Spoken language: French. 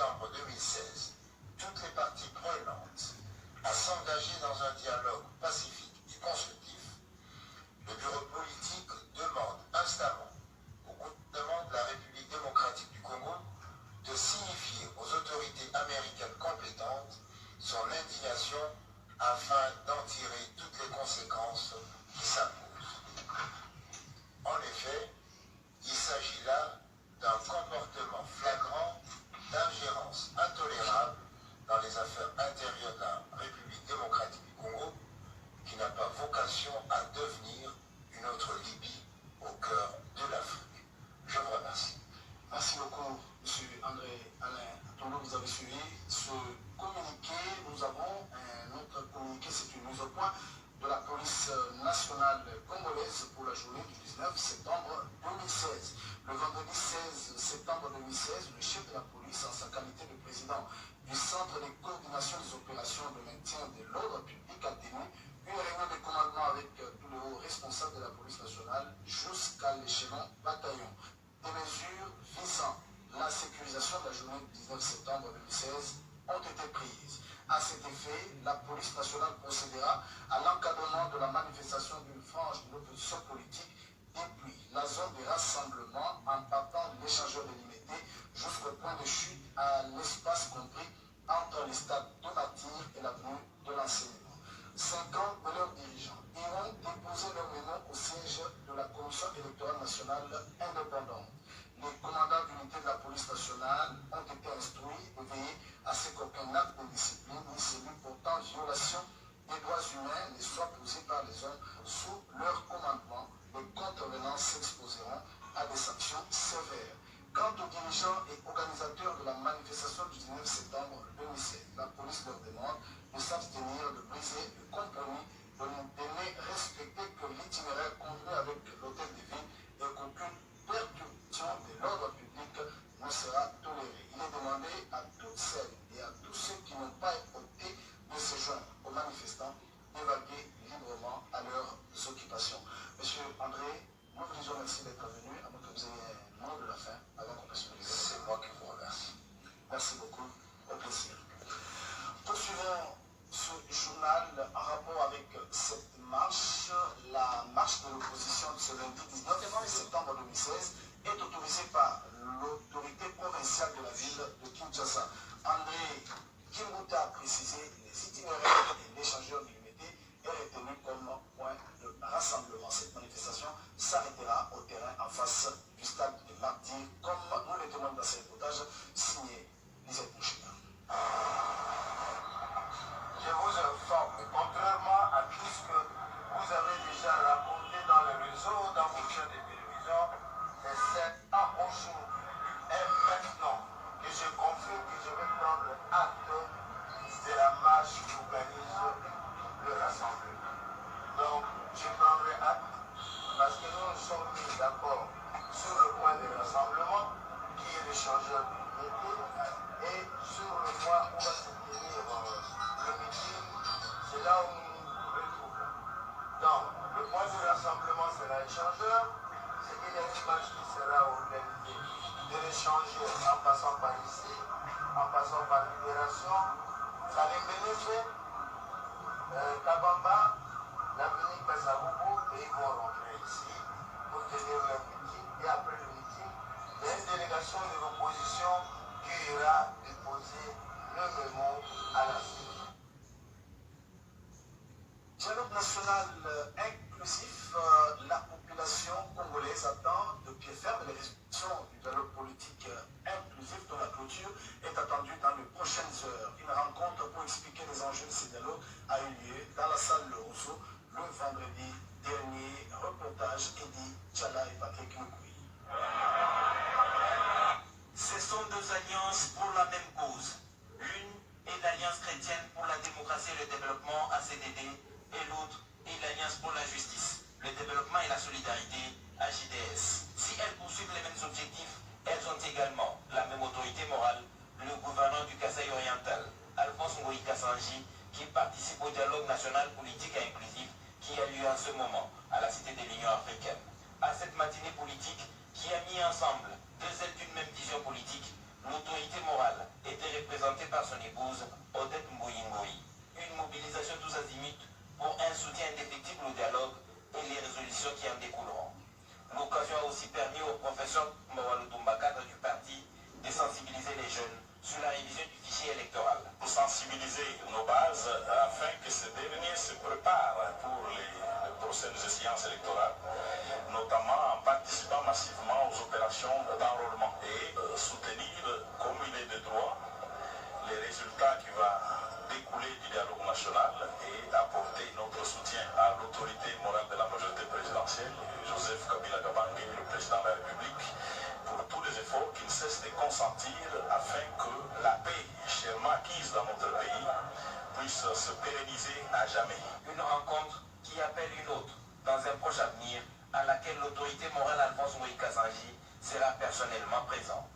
septembre 2016 toutes les parties prenantes à s'engager dans un dialogue pacifique et constructif, le bureau politique demande instamment au gouvernement de la République démocratique du Congo de signifier aux autorités américaines compétentes son indignation afin d'en tirer toutes les conséquences qui s'imposent. En effet, il s'agit là d'un comportement flagrant d'ingérence intolérable dans les affaires intérieures de la République démocratique du Congo, qui n'a pas vocation à devenir une autre Libye au cœur de l'Afrique. Je vous remercie. Merci beaucoup, M. André Alain Atondo. Vous avez suivi ce communiqué. Nous avons un autre communiqué, c'est une mise au point de la police nationale congolaise pour la journée du 19 septembre 2016. Le vendredi 16 septembre 2016, le chef de la police, en sa qualité de président du Centre de coordination des opérations de maintien de l'ordre public, a tenu une réunion de commandement avec tous les hauts responsables de la police nationale jusqu'à l'échelon bataillon. Des mesures visant la sécurisation de la journée du 19 septembre 2016 ont été prises. À cet effet, la police nationale procédera à l'encadrement de la manifestation d'une frange de l'opposition politique depuis la zone de rassemblement en partant de l'échangeur délimité jusqu'au point de chute à l'espace compris entre les stades de Martyr et l'avenue de l'enseignement. 50 de leurs dirigeants iront déposer leur mémo au siège de la Commission électorale nationale indépendante. Les commandants d'unité de la police nationale ont été instruits de veiller à ce qu'aucun acte de discipline ni celui portant violation des droits humains ne soit posé par les hommes sous leur commandement. Les contrevenants s'exposeront à des sanctions sévères. Quant aux dirigeants et organisateurs de la manifestation du 19 septembre 2016, la police leur demande de s'abstenir de briser le compromis, de ne respecter que l'itinéraire convenu avec l'hôtel de ville et qu'aucune perturbation de l'ordre public ne sera tolérée. Il est demandé à toutes celles et à tous ceux qui n'ont pas opté de se joindre aux manifestants d'évacuer librement à leurs occupations. Monsieur André, nous vous disons merci d'être venu, à moins que vous ayez un mot de la fin avant qu'on passe au livre. C'est moi qui vous remercie. Merci beaucoup, au plaisir. Poursuivons ce journal en rapport avec cette marche. La marche de l'opposition de ce lundi 19 septembre 2016 est autorisée par l'autorité provinciale de la ville de Kinshasa. André Kimbuta a précisé les itinéraires et l'échangeur délimité est retenu comme point de rassemblement. Cette manifestation s'arrêtera au terrain en face du stade de Martyr, comme nous le demandons dans ce reportage signé Lisette Mouchina. Je vous informe que contrairement à tout ce que vous avez déjà raconté dans les réseaux, dans vos chaînes de télévision, c'est aujourd'hui et maintenant que je confirme que je vais prendre acte de la marche qui organise le rassemblement. Donc, je prendrai acte parce que nous nous sommes mis d'accord sur le point de rassemblement qui est l'échangeur d'unité et sur le point où va se tenir le meeting, c'est là où nous nous retrouvons. Donc, le point de rassemblement sera échangeur, c'est qu'il y a une marche qui sera organisée de l'échangeur en passant par ici, en passant par Libération, Salimbenefe, Kabamba, l'avenue Kasavubu, et ils vont rentrer ici pour tenir leur meeting. Et après le meeting, il y a une délégation de l'opposition qui ira déposer le mémo à la CENI. Dialogue national inclusif, la population congolaise attend de pied ferme les résultats du dialogue politique inclusif dont la clôture est attendue dans les prochaines heures. Une rencontre pour expliquer les enjeux de ce dialogue a eu lieu dans la salle Le Rousseau le vendredi dernier. Reportage Eddie Tchala et Patrick Moukoui. Ce sont deux alliances pour la même cause. L'une est l'Alliance chrétienne pour la démocratie et le développement ACDD et l'autre est l'Alliance pour la justice, le développement et la solidarité AJDS. Si elles poursuivent les mêmes objectifs, elles ont également la même autorité morale. Le gouverneur du Kasaï oriental, Alphonse Ngoï Kassanji, qui participe au dialogue national politique et inclusif qui a lieu en ce moment à la Cité de l'Union africaine. À cette matinée politique qui a mis ensemble deux ailes d'une même vision politique, l'autorité morale est sensibiliser nos bases afin que ces derniers se préparent pour les prochaines échéances électorales, notamment en participant massivement aux opérations d'enrôlement et soutenir, comme il est de droit, les résultats qui vont découler du dialogue national et apporter notre soutien à l'autorité morale de la majorité présidentielle, Joseph Kabila Kabange, le président de la République, pour tous les efforts qu'il cesse de consentir afin que la paix chèrement acquise dans notre pays puisse se pérenniser à jamais. Une rencontre qui appelle une autre dans un proche avenir à laquelle l'autorité morale Alphonse Moïse Kazanji sera personnellement présent.